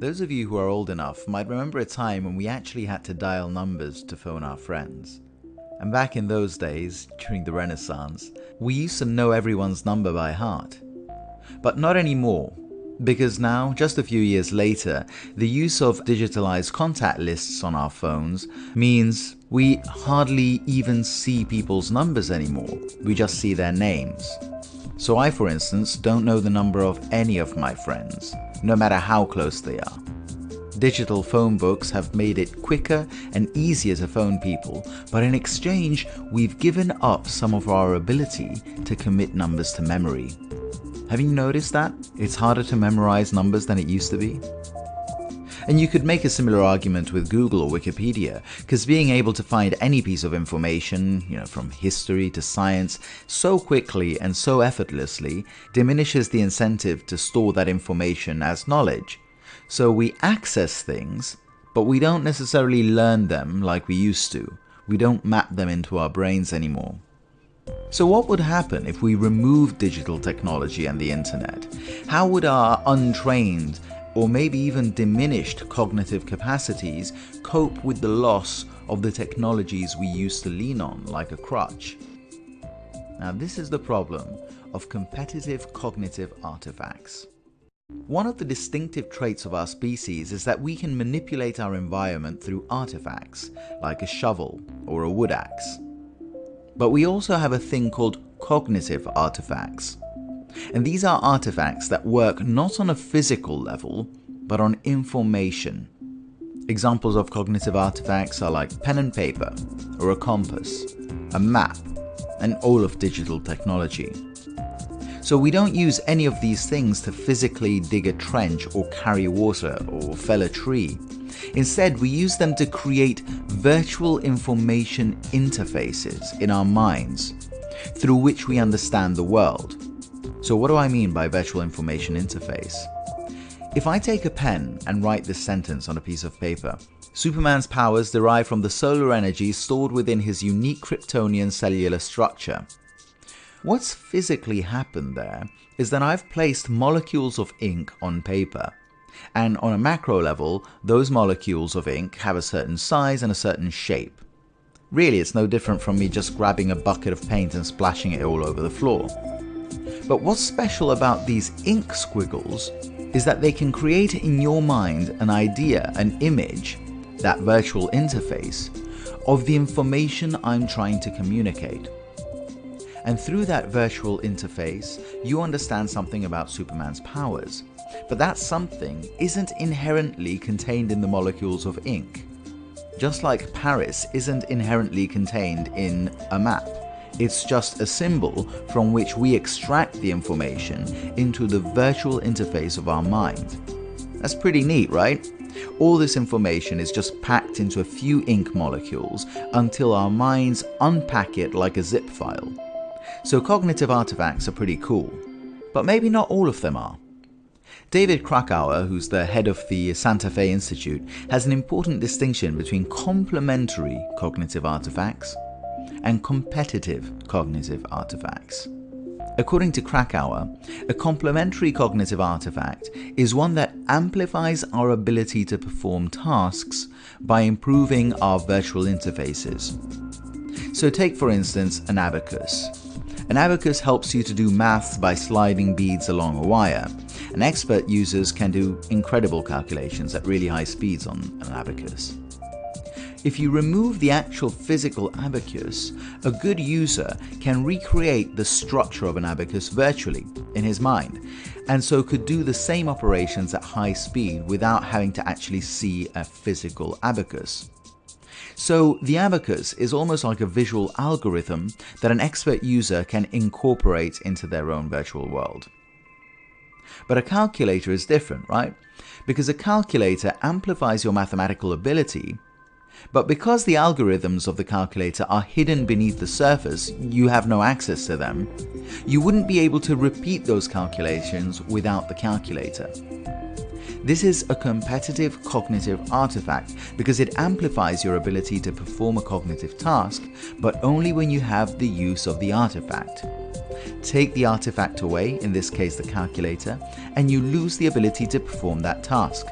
Those of you who are old enough might remember a time when we actually had to dial numbers to phone our friends. And back in those days, during the Renaissance, we used to know everyone's number by heart. But not anymore, because now, just a few years later, the use of digitalized contact lists on our phones means we hardly even see people's numbers anymore. We just see their names. So I, for instance, don't know the number of any of my friends, no matter how close they are. Digital phone books have made it quicker and easier to phone people, but in exchange, we've given up some of our ability to commit numbers to memory. Have you noticed that? It's harder to memorize numbers than it used to be. And you could make a similar argument with Google or Wikipedia, because being able to find any piece of information, from history to science, so quickly and so effortlessly diminishes the incentive to store that information as knowledge. So we access things, but we don't necessarily learn them like we used to. We don't map them into our brains anymore. So what would happen if we removed digital technology and the internet? How would our untrained or maybe even diminished cognitive capacities cope with the loss of the technologies we used to lean on like a crutch? Now this is the problem of competitive cognitive artifacts. One of the distinctive traits of our species is that we can manipulate our environment through artifacts, like a shovel or a wood axe. But we also have a thing called cognitive artifacts. And these are artifacts that work not on a physical level, but on information. Examples of cognitive artifacts are like pen and paper, or a compass, a map, and all of digital technology. So we don't use any of these things to physically dig a trench or carry water or fell a tree. Instead, we use them to create virtual information interfaces in our minds through which we understand the world. So what do I mean by virtual information interface? If I take a pen and write this sentence on a piece of paper, Superman's powers derive from the solar energy stored within his unique Kryptonian cellular structure. What's physically happened there is that I've placed molecules of ink on paper. And on a macro level, those molecules of ink have a certain size and a certain shape. Really, it's no different from me just grabbing a bucket of paint and splashing it all over the floor. But what's special about these ink squiggles is that they can create in your mind an idea, an image, that virtual interface, of the information I'm trying to communicate. And through that virtual interface, you understand something about Superman's powers. But that something isn't inherently contained in the molecules of ink. Just like Paris isn't inherently contained in a map. It's just a symbol from which we extract the information into the virtual interface of our mind. That's pretty neat, right? All this information is just packed into a few ink molecules until our minds unpack it like a zip file. So cognitive artifacts are pretty cool, but maybe not all of them are. David Krakauer, who's the head of the Santa Fe Institute, has an important distinction between complementary cognitive artifacts and competitive cognitive artifacts. According to Krakauer, a complementary cognitive artifact is one that amplifies our ability to perform tasks by improving our virtual interfaces. So take, for instance, an abacus. An abacus helps you to do maths by sliding beads along a wire, and expert users can do incredible calculations at really high speeds on an abacus. If you remove the actual physical abacus, a good user can recreate the structure of an abacus virtually in his mind, and so could do the same operations at high speed without having to actually see a physical abacus. So the abacus is almost like a visual algorithm that an expert user can incorporate into their own virtual world. But a calculator is different, right? Because a calculator amplifies your mathematical ability, but because the algorithms of the calculator are hidden beneath the surface, you have no access to them, you wouldn't be able to repeat those calculations without the calculator. This is a competitive cognitive artifact because it amplifies your ability to perform a cognitive task, but only when you have the use of the artifact. Take the artifact away, in this case the calculator, and you lose the ability to perform that task.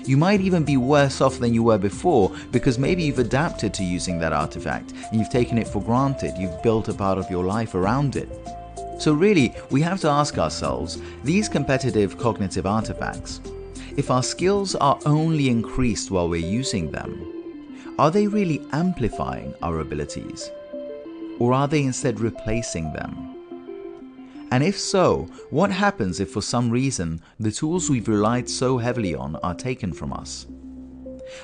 You might even be worse off than you were before because maybe you've adapted to using that artifact and you've taken it for granted. You've built a part of your life around it. So really, we have to ask ourselves, these competitive cognitive artifacts, if our skills are only increased while we're using them, are they really amplifying our abilities? Or are they instead replacing them? And if so, what happens if for some reason the tools we've relied so heavily on are taken from us?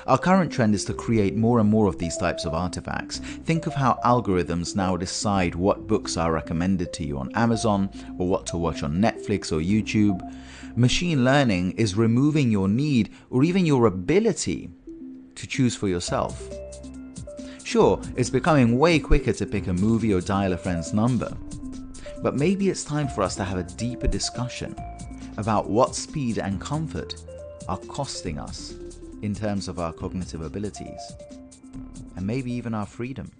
Our current trend is to create more and more of these types of artifacts. Think of how algorithms now decide what books are recommended to you on Amazon or what to watch on Netflix or YouTube. Machine learning is removing your need or even your ability to choose for yourself. Sure, it's becoming way quicker to pick a movie or dial a friend's number, but maybe it's time for us to have a deeper discussion about what speed and comfort are costing us in terms of our cognitive abilities, and maybe even our freedom.